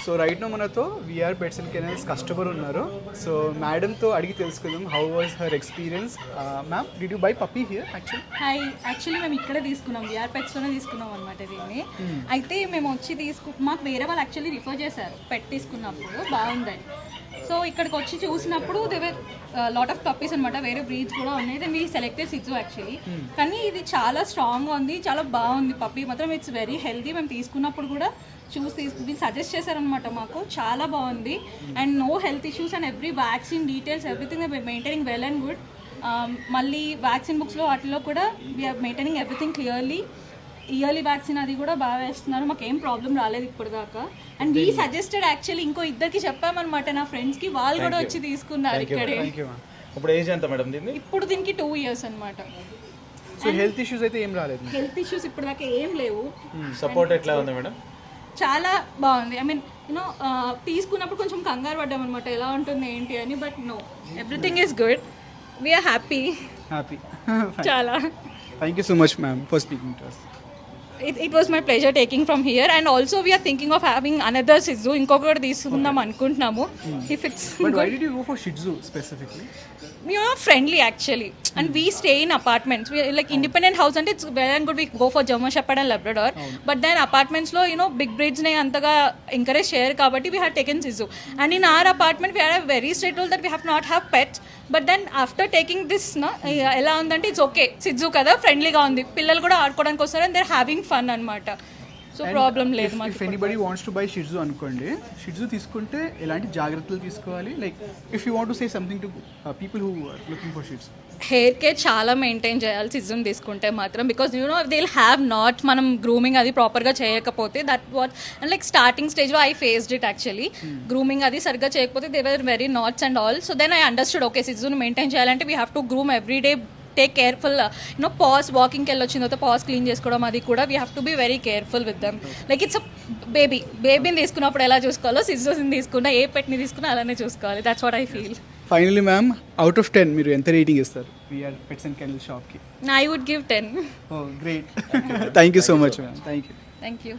So right now మనతో VR pets and kennels customer ఉన్నారు. So మేడంతో అడిగి తెలుసుకుందాం how was her experience. Ma'am, did you buy puppy here hi, actually మేము ఇక్కడే తీసుకున్నాం, విఆర్ పెట్స్లోనే తీసుకున్నాం అనమాట దీన్ని. అయితే మేము వచ్చి మాకు వేరే వాళ్ళు యాక్చువల్లీ రిఫర్ చేశారు పెట్ తీసుకున్నప్పుడు బాగుందని. సో ఇక్కడికి వచ్చి చూసినప్పుడు దేవర్ లాట్ ఆఫ్ పప్పీస్ అనమాట, వేరే బ్రీడ్స్ కూడా ఉన్నాయి. దెన్ వీ సెలెక్టెడ్ సిజు యాక్చువల్లీ. కానీ ఇది చాలా స్ట్రాంగ్గా ఉంది, చాలా బాగుంది పప్పీ మాత్రం. It's very healthy. మేము తీసుకున్నప్పుడు కూడా వీళ్ళు సజెస్ట్ చేశారనమాట మాకు, చాలా బాగుంది. And no health issues and every vaccine details everything maintaining well and good. మళ్ళీ వ్యాక్సిన్ బుక్స్లో వాటిలో కూడా we are maintaining everything clearly. Yearly vaccine అది కూడా బాగా వేస్తున్నారు, మాకు ఏం ప్రాబ్లం రాలేదు ఇప్పుడు దాకా. అండ్ వీ సజెస్టెడ్ యాక్చువల్లీ ఇంకో ఇద్దరికి చెప్పామన్నమాట నా ఫ్రెండ్స్కి, వాళ్ళు కూడా వచ్చి తీసుకున్నారు ఇక్కడే. ఇప్పుడు ఏజ్ ఎంత మేడం దీన్ని? ఇప్పుడు దీనికి 2 years అనమాట. సో హెల్త్ ఇష్యూస్ అయితే ఏం రాలేదు? హెల్త్ ఇష్యూస్ ఇప్పుడు దాకా ఏం లేవు. సపోర్ట్ ఎట్లా ఉంది మేడం? చాలా బాగుంది. ఐ మీన్ యూనో తీసుకున్నప్పుడు కొంచెం కంగారు పడ్డాం అనమాట, ఎలా ఉంటుంది ఏంటి అని. But no, everything is good. We're happy. చాలా. Thank you so much ma'am for speaking to us. It was my pleasure taking from here, and also we are thinking of having another Shih Tzu. ఇంకొకటి తీసుకుందాం అనుకుంటున్నాము. If it's But why good. did you go for Shih Tzu specifically? We are friendly actually, and we stay in apartments. We like independent house and it's well and good. We go for German Shepherd and Labrador, but then apartments lo big breeds ne antaga encourage share kabatti we had taken Shih Tzu. And in our apartment we had a very strict rule that we have not have pets. But then after taking this ela undante it's okay, Shih Tzu kada friendly ga undi, pillalu kuda aadukodaniki vastaru and they're having fun anamata. So problem లేదు మాకు. If anybody wants to buy Shih Tzu అనుకోండి, Shih Tzu తీసుకుంటే ఎలాంటి జాగ్రత్తలు తీసుకోవాలి? Like if you want to say something to people who are looking for Shih Tzu. Hair care చాలా maintain చేయాలి సిజుని తీసుకుంటే మాత్రం, because they will have not మనం గ్రూమింగ్ అది ప్రాపర్గా చేయకపోతే that what and like starting స్టేజ్లో I faced it actually. Grooming అది సరిగ్గా చేయకపోతే they were very knots and all. So then I understood okay, సిజుని మెయింటైన్ చేయాలంటే we have to groom every day, take careful. Paws వాకింగ్కి వెళ్ళొచ్చిన తర్వాత paws clean చేసుకోవడం అది కూడా we have to be very careful with them. Like it's a బేబీని తీసుకున్నప్పుడు ఎలా చూసుకోవాలో సిజుని తీసుకున్నా ఏ పెట్ని తీసుకున్నా అలానే చూసుకోవాలి. That's what I feel. Finally ma'am, out of 10 మీరు ఎంత రేటింగ్ ఇస్తారు విఆర్ పెట్స్ అండ్ కెనల్ షాప్కి? I would give 10. Oh great. Thank you so much ma'am. Thank you.